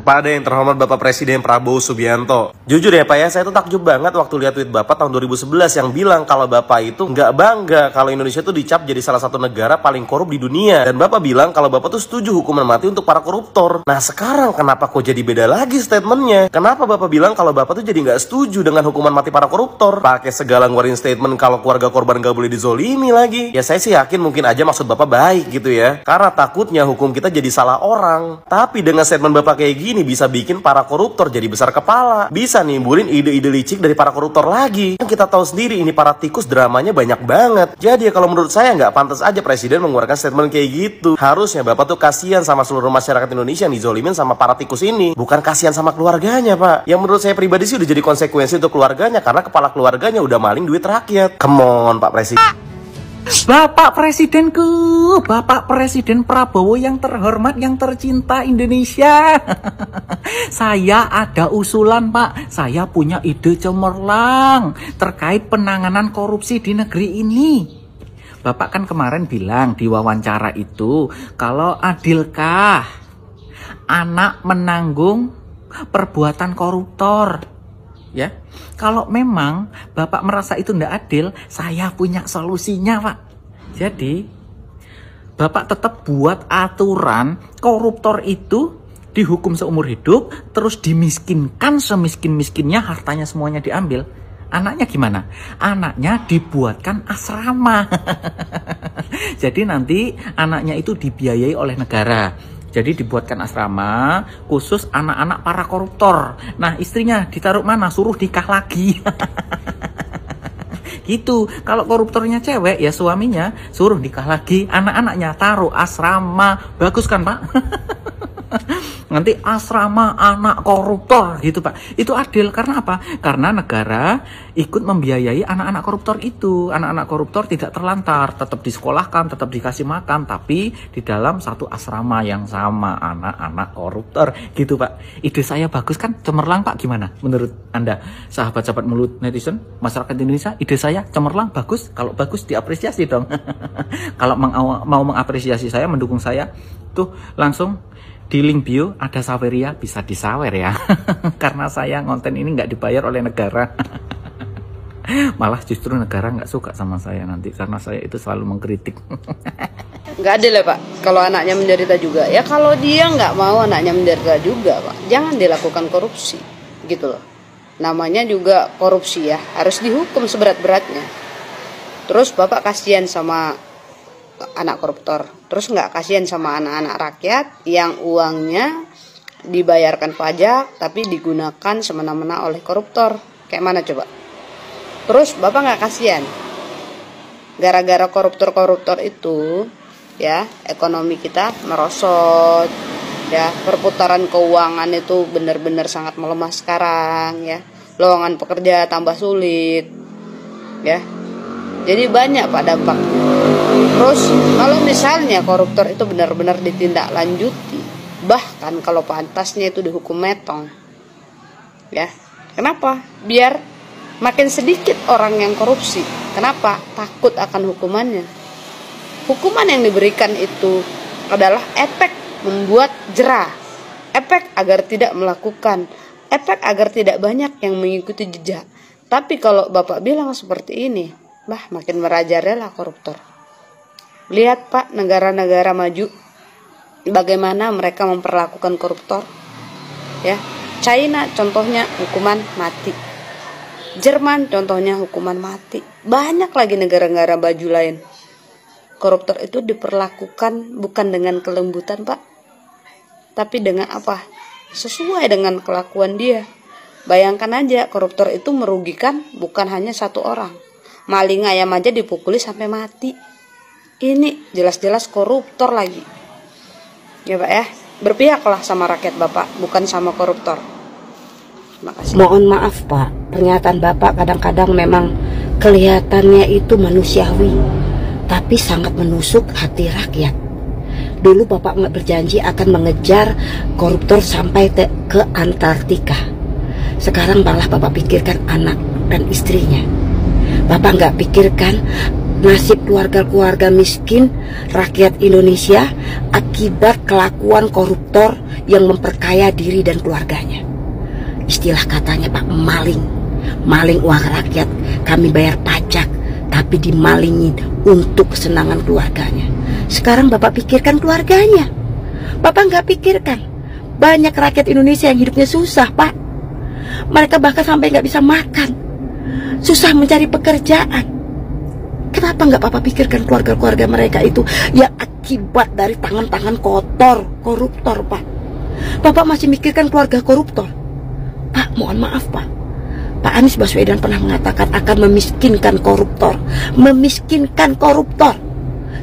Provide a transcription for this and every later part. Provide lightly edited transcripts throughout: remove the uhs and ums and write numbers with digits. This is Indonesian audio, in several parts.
Kepada yang terhormat Bapak Presiden Prabowo Subianto. Jujur ya Pak ya, saya tuh takjub banget waktu lihat tweet Bapak tahun 2011 yang bilang kalau Bapak itu nggak bangga kalau Indonesia tuh dicap jadi salah satu negara paling korup di dunia. Dan Bapak bilang kalau Bapak tuh setuju hukuman mati untuk para koruptor. Nah sekarang kenapa kok jadi beda lagi statementnya? Kenapa Bapak bilang kalau Bapak tuh jadi nggak setuju dengan hukuman mati para koruptor? Pakai segala ngeluarin statement kalau keluarga korban nggak boleh dizolimi lagi. Ya saya sih yakin mungkin aja maksud Bapak baik gitu ya. Karena takutnya hukum kita jadi salah orang. Tapi dengan statement Bapak kayak gini bisa bikin para koruptor jadi besar kepala. Bisa nimbulin ide-ide licik dari para koruptor lagi. Yang kita tahu sendiri ini para tikus dramanya banyak banget. Jadi ya kalau menurut saya nggak pantas aja Presiden mengeluarkan statement kayak gitu. Harusnya Bapak tuh kasihan sama seluruh masyarakat Indonesia yang dizolimin sama para tikus ini. Bukan kasihan sama keluarganya Pak. Yang menurut saya pribadi sih udah jadi konsekuensi untuk keluarganya. Karena kepala keluarganya udah maling duit rakyat. Come on Pak Presiden. Bapak Presidenku, Bapak Presiden Prabowo yang terhormat, yang tercinta Indonesia. Saya ada usulan Pak, saya punya ide cemerlang terkait penanganan korupsi di negeri ini. Bapak kan kemarin bilang di wawancara itu, kalau adilkah anak menanggung perbuatan koruptor? Ya, kalau memang Bapak merasa itu tidak adil, saya punya solusinya Pak. Jadi Bapak tetap buat aturan koruptor itu dihukum seumur hidup, terus dimiskinkan semiskin-miskinnya, hartanya semuanya diambil. Anaknya gimana? Anaknya dibuatkan asrama. Jadi nanti anaknya itu dibiayai oleh negara. Jadi dibuatkan asrama khusus anak-anak para koruptor. Nah istrinya ditaruh mana? Suruh nikah lagi. Gitu. Kalau koruptornya cewek ya suaminya suruh nikah lagi. Anak-anaknya taruh asrama. Bagus kan Pak? Nanti asrama anak koruptor gitu Pak. Itu adil karena apa? Karena negara ikut membiayai anak-anak koruptor itu. Anak-anak koruptor tidak terlantar, tetap disekolahkan, tetap dikasih makan, tapi di dalam satu asrama yang sama anak-anak koruptor gitu Pak. Ide saya bagus kan? Cemerlang Pak, gimana menurut Anda? Sahabat-sahabat mulut netizen, masyarakat Indonesia, ide saya cemerlang, bagus? Kalau bagus diapresiasi dong. Kalau mau mengapresiasi saya, mendukung saya, tuh langsung di link bio ada Saweria, bisa disawer ya. Karena saya konten ini nggak dibayar oleh negara. Malah justru negara nggak suka sama saya nanti karena saya itu selalu mengkritik. Nggak adil ya Pak, kalau anaknya menderita juga. Ya kalau dia nggak mau anaknya menderita juga Pak, jangan dilakukan korupsi gitu loh. Namanya juga korupsi ya, harus dihukum seberat-beratnya. Terus Bapak kasihan sama anak koruptor, terus nggak kasihan sama anak-anak rakyat yang uangnya dibayarkan pajak tapi digunakan semena-mena oleh koruptor. Kayak mana coba? Terus Bapak nggak kasihan gara-gara koruptor-koruptor itu ya ekonomi kita merosot ya, perputaran keuangan itu benar-benar sangat melemah sekarang ya, lowongan pekerja tambah sulit ya, jadi banyak Pak dampaknya. Terus kalau misalnya koruptor itu benar-benar ditindaklanjuti, bahkan kalau pantasnya itu dihukum metong ya, kenapa? Biar makin sedikit orang yang korupsi. Kenapa? Takut akan hukumannya. Hukuman yang diberikan itu adalah efek membuat jerah, efek agar tidak melakukan, efek agar tidak banyak yang mengikuti jejak. Tapi kalau Bapak bilang seperti ini, makin merajalela koruptor. Lihat Pak, negara-negara maju bagaimana mereka memperlakukan koruptor ya. China contohnya hukuman mati, Jerman contohnya hukuman mati, banyak lagi negara-negara maju lain. Koruptor itu diperlakukan bukan dengan kelembutan Pak, tapi dengan apa? Sesuai dengan kelakuan dia. Bayangkan aja, koruptor itu merugikan bukan hanya satu orang. Maling ayam aja dipukuli sampai mati. Ini jelas-jelas koruptor lagi. Ya Pak ya, berpihaklah sama rakyat Bapak, bukan sama koruptor. Terima kasih. Mohon maaf Pak, pernyataan Bapak kadang-kadang memang kelihatannya itu manusiawi, tapi sangat menusuk hati rakyat. Dulu Bapak berjanji akan mengejar koruptor sampai ke Antartika. Sekarang malah Bapak pikirkan anak dan istrinya. Bapak nggak pikirkan nasib keluarga-keluarga miskin rakyat Indonesia akibat kelakuan koruptor yang memperkaya diri dan keluarganya. Istilah katanya Pak, maling uang rakyat. Kami bayar pajak tapi dimalingin untuk kesenangan keluarganya. Sekarang Bapak pikirkan keluarganya. Bapak nggak pikirkan banyak rakyat Indonesia yang hidupnya susah Pak. Mereka bahkan sampai nggak bisa makan, susah mencari pekerjaan. Kenapa nggak Bapak pikirkan keluarga-keluarga mereka itu yang akibat dari tangan-tangan kotor koruptor Pak? Bapak masih mikirkan keluarga koruptor. Pak, mohon maaf Pak, Pak Anies Baswedan pernah mengatakan akan memiskinkan koruptor. Memiskinkan koruptor,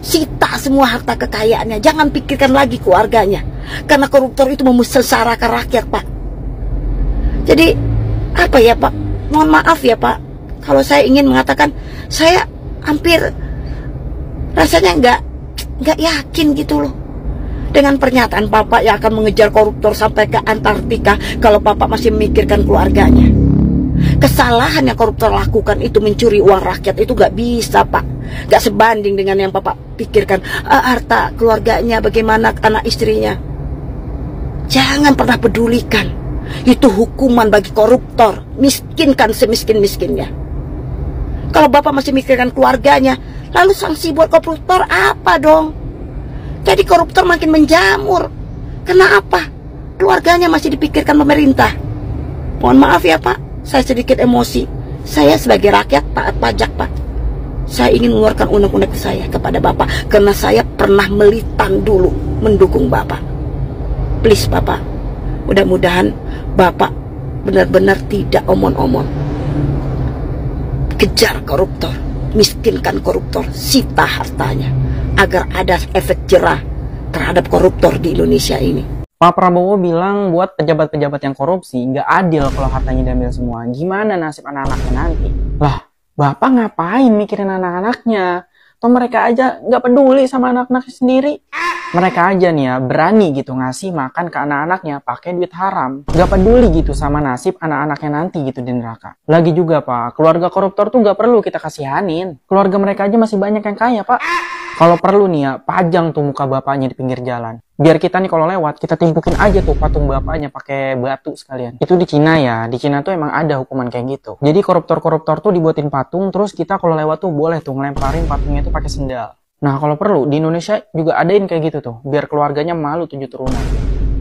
sita semua harta kekayaannya, jangan pikirkan lagi keluarganya. Karena koruptor itu memesesarakan rakyat Pak. Jadi apa ya Pak, mohon maaf ya Pak, kalau saya ingin mengatakan, saya hampir rasanya nggak yakin gitu loh dengan pernyataan Bapak yang akan mengejar koruptor sampai ke Antartika kalau Bapak masih memikirkan keluarganya. Kesalahan yang koruptor lakukan itu mencuri uang rakyat itu nggak bisa Pak, nggak sebanding dengan yang Bapak pikirkan harta keluarganya, bagaimana anak istrinya. Jangan pernah pedulikan, itu hukuman bagi koruptor, miskinkan semiskin-miskinnya. Kalau Bapak masih mikirkan keluarganya, lalu sanksi buat koruptor apa dong? Jadi koruptor makin menjamur. Kenapa? Keluarganya masih dipikirkan pemerintah. Mohon maaf ya Pak, saya sedikit emosi. Saya sebagai rakyat taat pajak Pak, saya ingin mengeluarkan unek-unek saya kepada Bapak, karena saya pernah melitang dulu mendukung Bapak. Please Bapak, mudah-mudahan Bapak benar-benar tidak omon-omon. Kejar koruptor, miskinkan koruptor, sita hartanya, agar ada efek jerah terhadap koruptor di Indonesia ini. Pak Prabowo bilang buat pejabat-pejabat yang korupsi nggak adil kalau hartanya diambil semua. Gimana nasib anak-anaknya nanti? Lah, Bapak ngapain mikirin anak-anaknya? Toh mereka aja nggak peduli sama anak-anaknya sendiri. Mereka aja nih ya berani gitu ngasih makan ke anak-anaknya pakai duit haram. Nggak peduli gitu sama nasib anak-anaknya nanti gitu di neraka. Lagi juga Pak, keluarga koruptor tuh nggak perlu kita kasihanin. Keluarga mereka aja masih banyak yang kaya Pak. Kalau perlu nih ya, pajang tuh muka bapaknya di pinggir jalan. Biar kita nih kalau lewat, kita timpukin aja tuh patung bapaknya pakai batu sekalian. Itu di Cina ya, di Cina tuh emang ada hukuman kayak gitu. Jadi koruptor-koruptor tuh dibuatin patung, terus kita kalau lewat tuh boleh tuh ngelemparin patungnya tuh pakai sendal. Nah kalau perlu, di Indonesia juga adain kayak gitu tuh, biar keluarganya malu 7 turunan.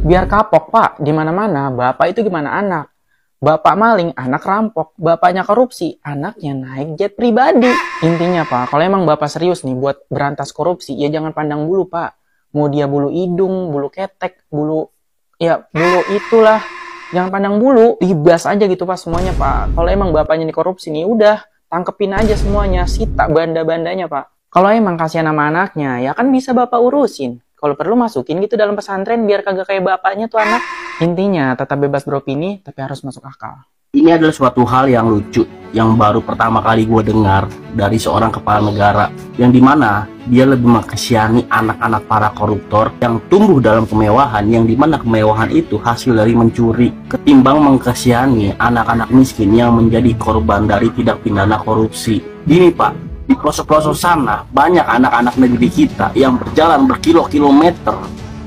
Biar kapok Pak, di mana-mana bapak itu gimana anak. Bapak maling, anak rampok. Bapaknya korupsi, anaknya naik jet pribadi. Intinya Pak, kalau emang bapak serius nih buat berantas korupsi, ya jangan pandang bulu Pak. Mau dia bulu hidung, bulu ketek, bulu itulah. Jangan pandang bulu, dibas aja gitu Pak semuanya Pak. Kalau emang bapaknya nih korupsi nih, udah tangkepin aja semuanya, sita banda-bandanya Pak. Kalau emang kasihan sama anaknya, ya kan bisa bapak urusin. Kalau perlu masukin gitu dalam pesantren biar kagak kayak bapaknya tuh anak. Intinya tetap bebas beropini, tapi harus masuk akal. Ini adalah suatu hal yang lucu, yang baru pertama kali gue dengar dari seorang kepala negara, yang dimana dia lebih mengkasiani anak-anak para koruptor yang tumbuh dalam kemewahan, yang dimana kemewahan itu hasil dari mencuri, ketimbang mengkasiani anak-anak miskin yang menjadi korban dari tindak pidana korupsi. Gini Pak, di pelosok-pelosok sana banyak anak-anak negeri kita yang berjalan berkilo-kilometer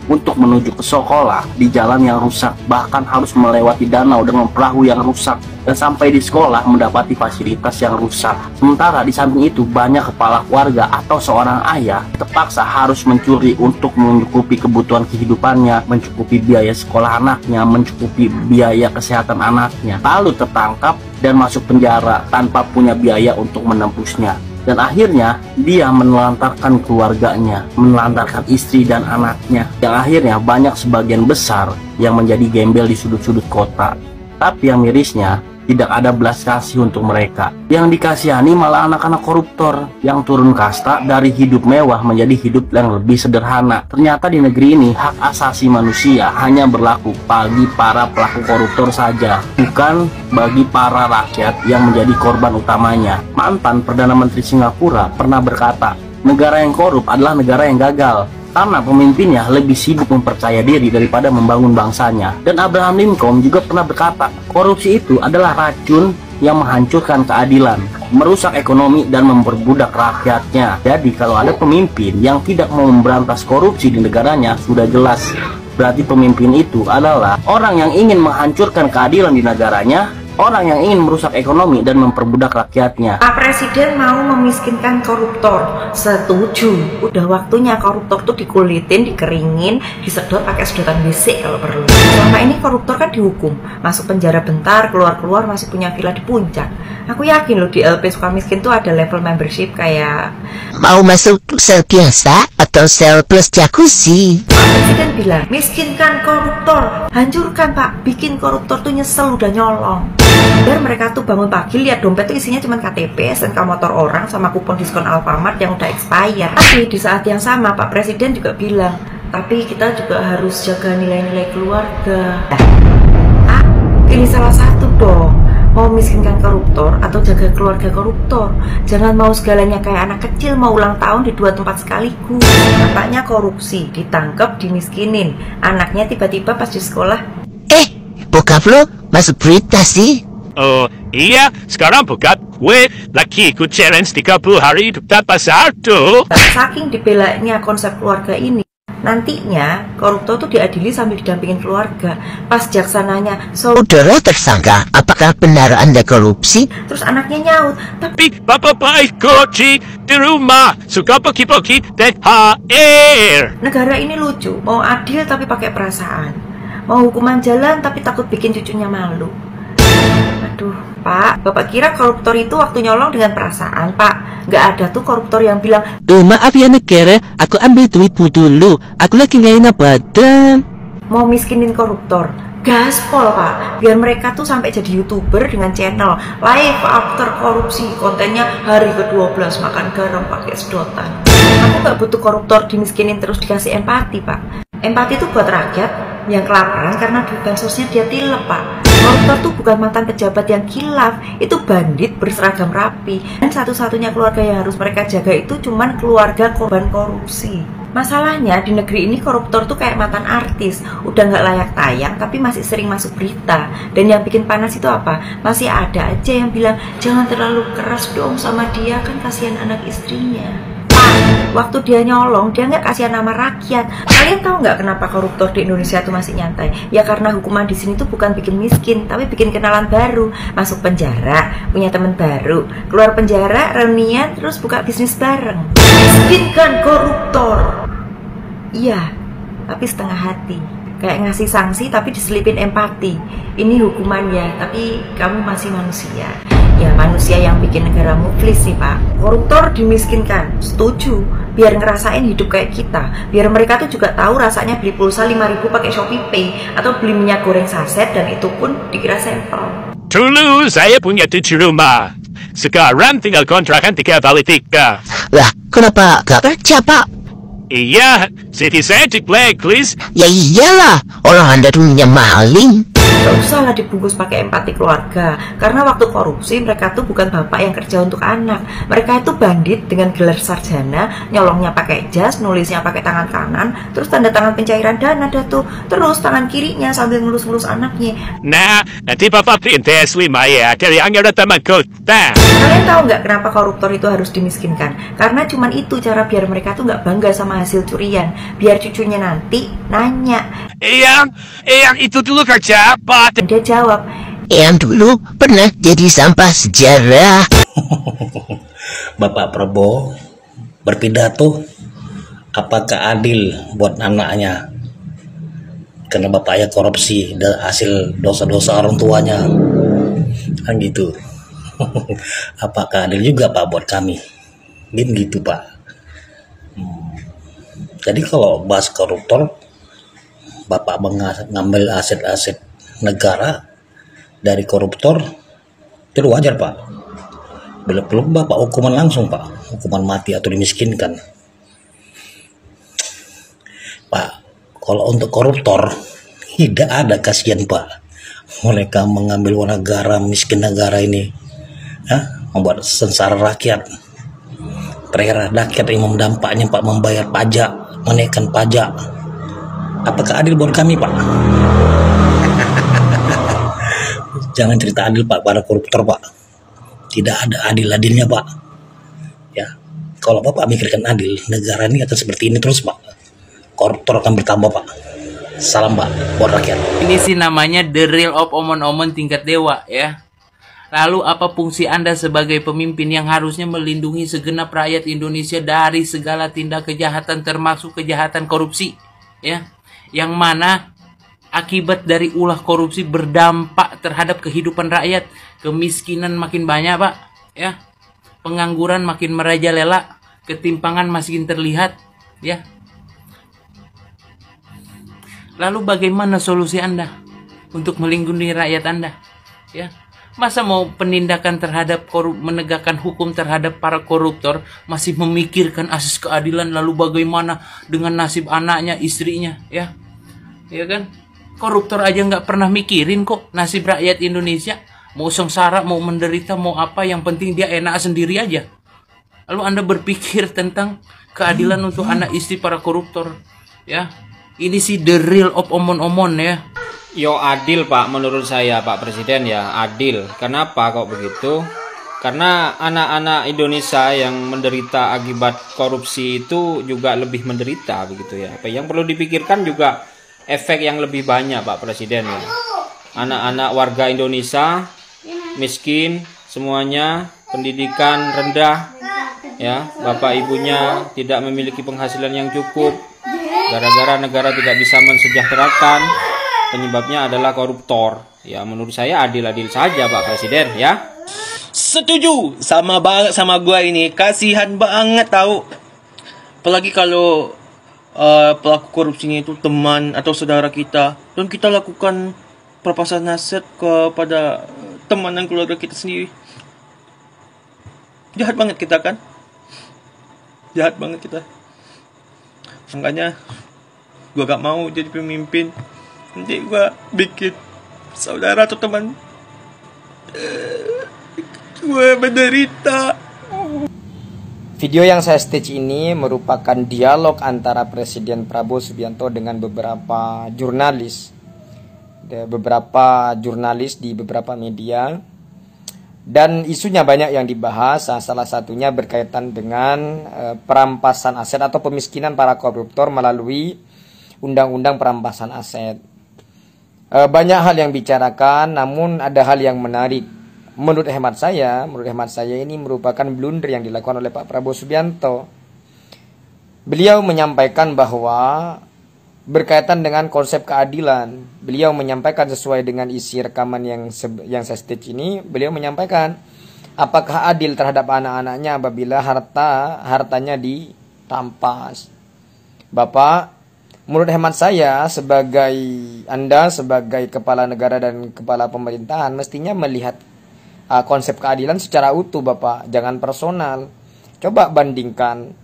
untuk menuju ke sekolah di jalan yang rusak, bahkan harus melewati danau dengan perahu yang rusak, dan sampai di sekolah mendapati fasilitas yang rusak. Sementara di samping itu banyak kepala keluarga atau seorang ayah terpaksa harus mencuri untuk mencukupi kebutuhan kehidupannya, mencukupi biaya sekolah anaknya, mencukupi biaya kesehatan anaknya, lalu tertangkap dan masuk penjara tanpa punya biaya untuk menembusnya. Dan akhirnya dia menelantarkan keluarganya, menelantarkan istri dan anaknya, yang akhirnya banyak sebagian besar yang menjadi gembel di sudut-sudut kota. Tapi yang mirisnya, tidak ada belas kasih untuk mereka. Yang dikasihani malah anak-anak koruptor yang turun kasta dari hidup mewah menjadi hidup yang lebih sederhana. Ternyata di negeri ini hak asasi manusia hanya berlaku bagi para pelaku koruptor saja, bukan bagi para rakyat yang menjadi korban utamanya. Mantan Perdana Menteri Singapura pernah berkata, negara yang korup adalah negara yang gagal, karena pemimpinnya lebih sibuk mempercaya diri daripada membangun bangsanya. Dan Abraham Lincoln juga pernah berkata, korupsi itu adalah racun yang menghancurkan keadilan, merusak ekonomi dan memperbudak rakyatnya. Jadi kalau ada pemimpin yang tidak mau memberantas korupsi di negaranya, sudah jelas Berarti pemimpin itu adalah orang yang ingin menghancurkan keadilan di negaranya, orang yang ingin merusak ekonomi dan memperbudak rakyatnya. Pak Presiden mau memiskinkan koruptor. Setuju. Udah waktunya koruptor tuh dikulitin, dikeringin, disedot pakai sedotan WC kalau perlu. Selama ini koruptor kan dihukum, masuk penjara bentar, keluar-keluar masih punya villa di puncak. Aku yakin loh di LP Sukamiskin tuh ada level membership kayak mau masuk sel biasa atau sel plus jacuzzi. Pak Presiden bilang, miskinkan koruptor, hancurkan Pak, bikin koruptor tuh nyesel udah nyolong. Biar mereka tuh bangun pagi lihat dompet tuh isinya cuma KTP, SNK motor orang, sama kupon diskon Alfamart yang udah expired. Tapi di saat yang sama Pak Presiden juga bilang, tapi kita juga harus jaga nilai-nilai keluarga. Pilih salah satu dong. Mau miskinkan koruptor atau jaga keluarga koruptor. Jangan mau segalanya kayak anak kecil mau ulang tahun di 2 tempat sekaligus. Bapaknya korupsi, ditangkap, dimiskinin. Anaknya tiba-tiba pas di sekolah, Bokap lo masuk berita sih. Oh iya, sekarang bokap gue lagi ikut challenge 30 hari hidup tanpa saldo. saking dibelanya konsep keluarga ini, nantinya koruptor tuh diadili sambil didampingin keluarga. Pas jaksananya, Saudara tersangka, apakah benar Anda korupsi? terus anaknya nyaut, Tapi bapak baik koci di rumah suka pergi-pergi THR. negara ini lucu, mau adil tapi pakai perasaan, mau hukuman jalan tapi takut bikin cucunya malu. Aduh, Pak, Bapak kira koruptor itu waktu nyolong dengan perasaan, Pak? Nggak ada tuh koruptor yang bilang, Maaf ya negara, aku ambil duitmu dulu. Aku lagi nggak enak badan. mau miskinin koruptor. Gaspol, Pak, biar mereka tuh sampai jadi YouTuber dengan channel live after korupsi, kontennya hari ke-12 makan garam pakai sedotan. Aku nggak butuh koruptor dimiskinin terus dikasih empati, Pak. Empati itu buat rakyat yang kelaparan karena duit bansosnya dia tilep, Pak. Koruptor tuh bukan mantan pejabat yang kilaf, itu bandit berseragam rapi. Dan satu-satunya keluarga yang harus mereka jaga itu cuman keluarga korban korupsi. Masalahnya di negeri ini koruptor tuh kayak mantan artis, udah nggak layak tayang tapi masih sering masuk berita. Dan yang bikin panas itu apa? Masih ada aja yang bilang, jangan terlalu keras dong sama dia, kan kasihan anak istrinya. Waktu dia nyolong, dia nggak kasihan nama rakyat. Kalian tahu nggak kenapa koruptor di Indonesia tuh masih nyantai? Ya karena hukuman di sini tuh bukan bikin miskin, tapi bikin kenalan baru. Masuk penjara, punya teman baru. Keluar penjara, reunian, terus buka bisnis bareng. Miskinkan koruptor. Iya, tapi setengah hati. Kayak ngasih sanksi tapi diselipin empati. Ini hukumannya, tapi kamu masih manusia. Ya manusia yang bikin negara muflis sih, Pak. Koruptor dimiskinkan, setuju. Biar ngerasain hidup kayak kita. Biar mereka tuh juga tahu rasanya beli pulsa 5.000 pakai Shopee Pay, atau beli minyak goreng saset dan itu pun dikira sampel. Dulu saya punya 7 rumah. Sekarang tinggal kontrakan 3x3. Lah, kenapa gak kerja, Pak? Iya, jadi saya di blacklist. Ya iyalah, orang Anda dulunya maling. Gak usah lah dibungkus pakai empati keluarga. Karena waktu korupsi mereka tuh bukan bapak yang kerja untuk anak. Mereka itu bandit dengan gelar sarjana, nyolongnya pakai jas, nulisnya pakai tangan kanan, terus tanda tangan pencairan dana dah tuh. Terus tangan kirinya sambil ngelus-ngelus anaknya. Nah, nanti bapak beliin DS5 ya dari anggaran taman kota. Kalian tahu nggak kenapa koruptor itu harus dimiskinkan? Karena cuman itu cara biar mereka tuh nggak bangga sama hasil curian. Biar cucunya nanti nanya. Eyang itu dulu kerja apa? Dan dia jawab, Yang dulu pernah jadi sampah sejarah. Bapak Prabowo berpidato, apakah adil buat anaknya karena bapaknya korupsi dan hasil dosa-dosa orang tuanya, kan gitu. Apakah adil juga Pak buat kami, gitu Pak. Jadi kalau bahas koruptor, Bapak mengambil aset-aset negara dari koruptor, itu wajar Pak. Belum Bapak hukuman langsung Pak, hukuman mati atau dimiskinkan. Pak, kalau untuk koruptor tidak ada kasihan Pak. Mereka mengambil uang negara, miskin negara ini, membuat sengsara rakyat. Perkara rakyat yang mendampaknya Pak membayar pajak, menaikkan pajak. Apakah adil buat kami Pak? Jangan cerita adil Pak pada koruptor Pak. Tidak ada adil-adilnya Pak. Ya, kalau Bapak mikirkan adil, negara ini akan seperti ini terus Pak. Koruptor akan bertambah Pak. Salam Pak buat rakyat. Ini sih namanya the real of omon-omon tingkat dewa ya. Lalu apa fungsi Anda sebagai pemimpin yang harusnya melindungi segenap rakyat Indonesia dari segala tindak kejahatan termasuk kejahatan korupsi ya. Yang mana akibat dari ulah korupsi berdampak terhadap kehidupan rakyat. Kemiskinan makin banyak Pak ya. Pengangguran makin merajalela, ketimpangan makin terlihat ya. Lalu bagaimana solusi Anda untuk melindungi rakyat Anda ya? Masa mau penindakan terhadap menegakkan hukum terhadap para koruptor masih memikirkan asas keadilan, lalu bagaimana dengan nasib anaknya, istrinya ya? Ya kan? Koruptor aja nggak pernah mikirin kok nasib rakyat Indonesia, mau sengsara, mau menderita, mau apa, yang penting dia enak sendiri aja. Lalu Anda berpikir tentang keadilan untuk anak istri para koruptor ya? Ini sih the real of omon-omon ya. Yo adil Pak, menurut saya Pak Presiden ya adil. Kenapa kok begitu? Karena anak-anak Indonesia yang menderita akibat korupsi itu juga lebih menderita begitu ya. Apa yang perlu dipikirkan juga efek yang lebih banyak Pak Presiden ya. Anak-anak warga Indonesia miskin semuanya, pendidikan rendah ya, bapak ibunya tidak memiliki penghasilan yang cukup gara-gara negara tidak bisa mensejahterakan. Penyebabnya adalah koruptor. Ya menurut saya adil-adil saja Pak Presiden ya. Setuju sama banget sama gua ini. Kasihan banget tahu. Apalagi kalau pelaku korupsinya itu teman atau saudara kita, dan kita lakukan perampasan aset kepada teman dan keluarga kita sendiri. Jahat banget kita kan? Jahat banget kita. Makanya gua gak mau jadi pemimpin. Nanti gue bikin saudara atau teman gue menderita. Video yang saya stitch ini merupakan dialog antara Presiden Prabowo Subianto dengan beberapa jurnalis. Beberapa jurnalis di beberapa media. Dan isunya banyak yang dibahas. Salah satunya berkaitan dengan perampasan aset atau pemiskinan para koruptor melalui undang-undang perampasan aset. Banyak hal yang bicarakan, namun ada hal yang menarik. Menurut hemat saya ini merupakan blunder yang dilakukan oleh Pak Prabowo Subianto. Beliau menyampaikan bahwa berkaitan dengan konsep keadilan, beliau menyampaikan sesuai dengan isi rekaman yang saya stitch ini. Beliau menyampaikan apakah adil terhadap anak-anaknya apabila hartanya dirampas. Bapak, menurut hemat saya, Anda sebagai kepala negara dan kepala pemerintahan mestinya melihat konsep keadilan secara utuh Bapak, jangan personal. Coba bandingkan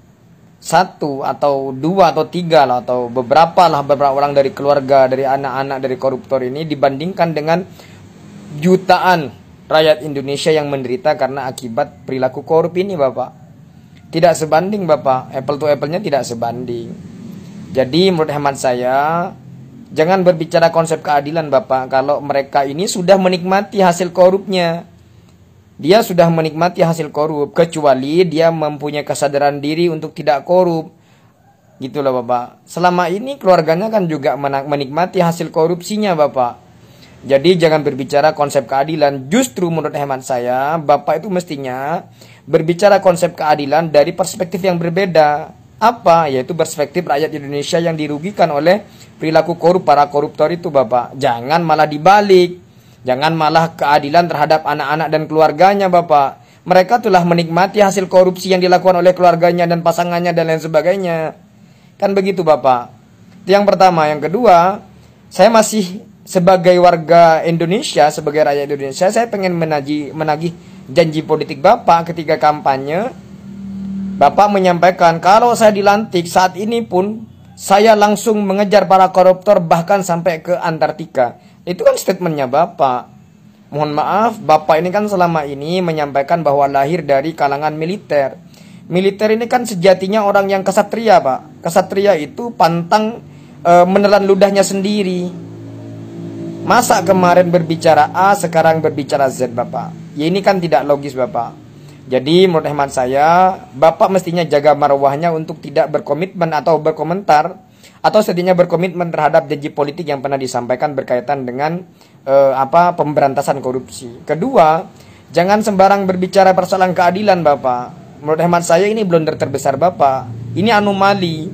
1 atau 2 atau 3 lah, atau beberapa orang dari keluarga, dari anak-anak dari koruptor ini dibandingkan dengan jutaan rakyat Indonesia yang menderita karena akibat perilaku korup ini Bapak. Tidak sebanding Bapak, apple to apple-nya tidak sebanding. Jadi menurut hemat saya, jangan berbicara konsep keadilan Bapak kalau mereka ini sudah menikmati hasil korupnya. Dia sudah menikmati hasil korup, kecuali dia mempunyai kesadaran diri untuk tidak korup. Gitu loh Bapak. Selama ini keluarganya kan juga menikmati hasil korupsinya Bapak. Jadi jangan berbicara konsep keadilan. Justru menurut hemat saya, Bapak itu mestinya berbicara konsep keadilan dari perspektif yang berbeda. Apa? Yaitu perspektif rakyat Indonesia yang dirugikan oleh perilaku korup para koruptor itu Bapak. Jangan malah dibalik. Jangan malah keadilan terhadap anak-anak dan keluarganya Bapak. Mereka telah menikmati hasil korupsi yang dilakukan oleh keluarganya dan pasangannya dan lain sebagainya. Kan begitu Bapak. Itu yang pertama. Yang kedua, saya masih sebagai warga Indonesia, sebagai rakyat Indonesia, saya pengen menagih janji politik Bapak ketika kampanye. Bapak menyampaikan, kalau saya dilantik saat ini pun saya langsung mengejar para koruptor bahkan sampai ke Antartika. Itu kan statementnya Bapak. Mohon maaf, Bapak ini kan selama ini menyampaikan bahwa lahir dari kalangan militer. Militer ini kan sejatinya orang yang kesatria Pak. Kesatria itu pantang menelan ludahnya sendiri. Masa kemarin berbicara A, sekarang berbicara Z Bapak? Ya ini kan tidak logis Bapak. Jadi menurut hemat saya, Bapak mestinya jaga marwahnya untuk tidak berkomitmen atau berkomentar atau setidaknya berkomitmen terhadap janji politik yang pernah disampaikan berkaitan dengan pemberantasan korupsi. Kedua, jangan sembarang berbicara persoalan keadilan, Bapak. Menurut hemat saya ini blunder terbesar Bapak. Ini anomali.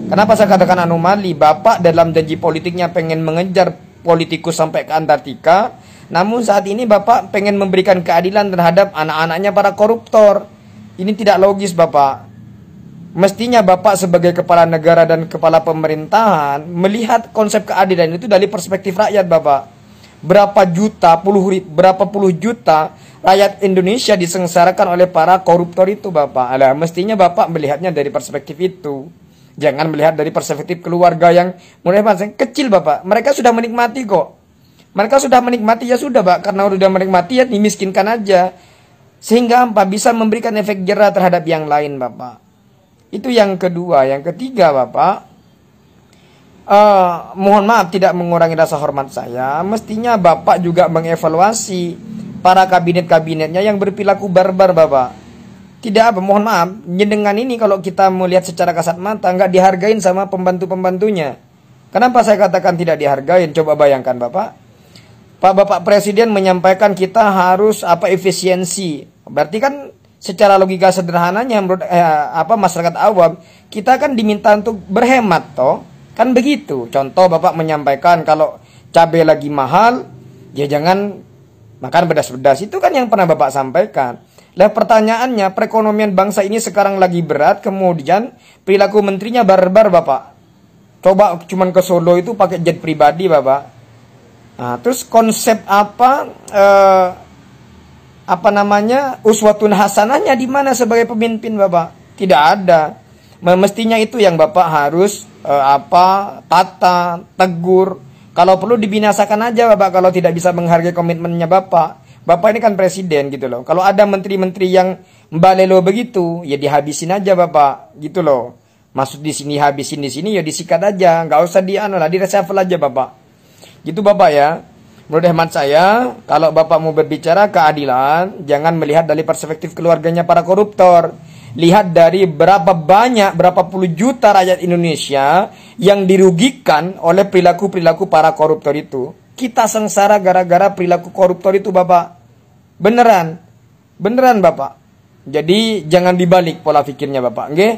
Kenapa saya katakan anomali? Bapak dalam janji politiknya pengen mengejar politikus sampai ke Antartika, namun saat ini Bapak pengen memberikan keadilan terhadap anak-anaknya para koruptor. Ini tidak logis, Bapak. Mestinya Bapak sebagai kepala negara dan kepala pemerintahan melihat konsep keadilan itu dari perspektif rakyat, Bapak. Berapa puluh juta rakyat Indonesia disengsarakan oleh para koruptor itu, Bapak. Alah, mestinya Bapak melihatnya dari perspektif itu. Jangan melihat dari perspektif keluarga yang menurut saya kecil, Bapak. Mereka sudah menikmati kok. Mereka sudah menikmati, ya sudah, Pak. Karena sudah menikmati ya dimiskinkan aja. Sehingga bisa memberikan efek jera terhadap yang lain, Bapak. Itu yang kedua. Yang ketiga, Bapak, mohon maaf tidak mengurangi rasa hormat saya, mestinya Bapak juga mengevaluasi para kabinet-kabinetnya yang berperilaku barbar, Bapak. Tidak mohon maaf, dengan ini kalau kita melihat secara kasat mata nggak dihargain sama pembantu-pembantunya. Kenapa saya katakan tidak dihargain? Coba bayangkan, Bapak. Bapak Presiden menyampaikan kita harus efisiensi. Berarti kan secara logika sederhananya menurut masyarakat awam, kita kan diminta untuk berhemat toh. Kan begitu. Contoh Bapak menyampaikan kalau cabai lagi mahal, ya jangan makan pedas-pedas. Itu kan yang pernah Bapak sampaikan. Lah pertanyaannya, perekonomian bangsa ini sekarang lagi berat, kemudian perilaku menterinya barbar, Bapak. Coba cuman ke Solo itu pakai jet pribadi, Bapak. Nah, terus konsep uswatun hasanahnya di mana sebagai pemimpin, Bapak? Tidak ada. Mestinya itu yang Bapak harus tata, tegur. Kalau perlu dibinasakan aja, Bapak, kalau tidak bisa menghargai komitmennya Bapak. Bapak ini kan presiden gitu loh. Kalau ada menteri-menteri yang mbalelo begitu, ya dihabisin aja, Bapak, gitu loh. Masuk di sini, habisin di sini, ya disikat aja, nggak usah di reshuffle aja, Bapak. Gitu, Bapak ya. Menurut hemat saya, kalau Bapak mau berbicara keadilan, jangan melihat dari perspektif keluarganya para koruptor. Lihat dari berapa puluh juta rakyat Indonesia yang dirugikan oleh perilaku-perilaku para koruptor itu. Kita sengsara gara-gara perilaku koruptor itu, Bapak. Beneran, Bapak. Jadi jangan dibalik pola pikirnya, Bapak. Nggih?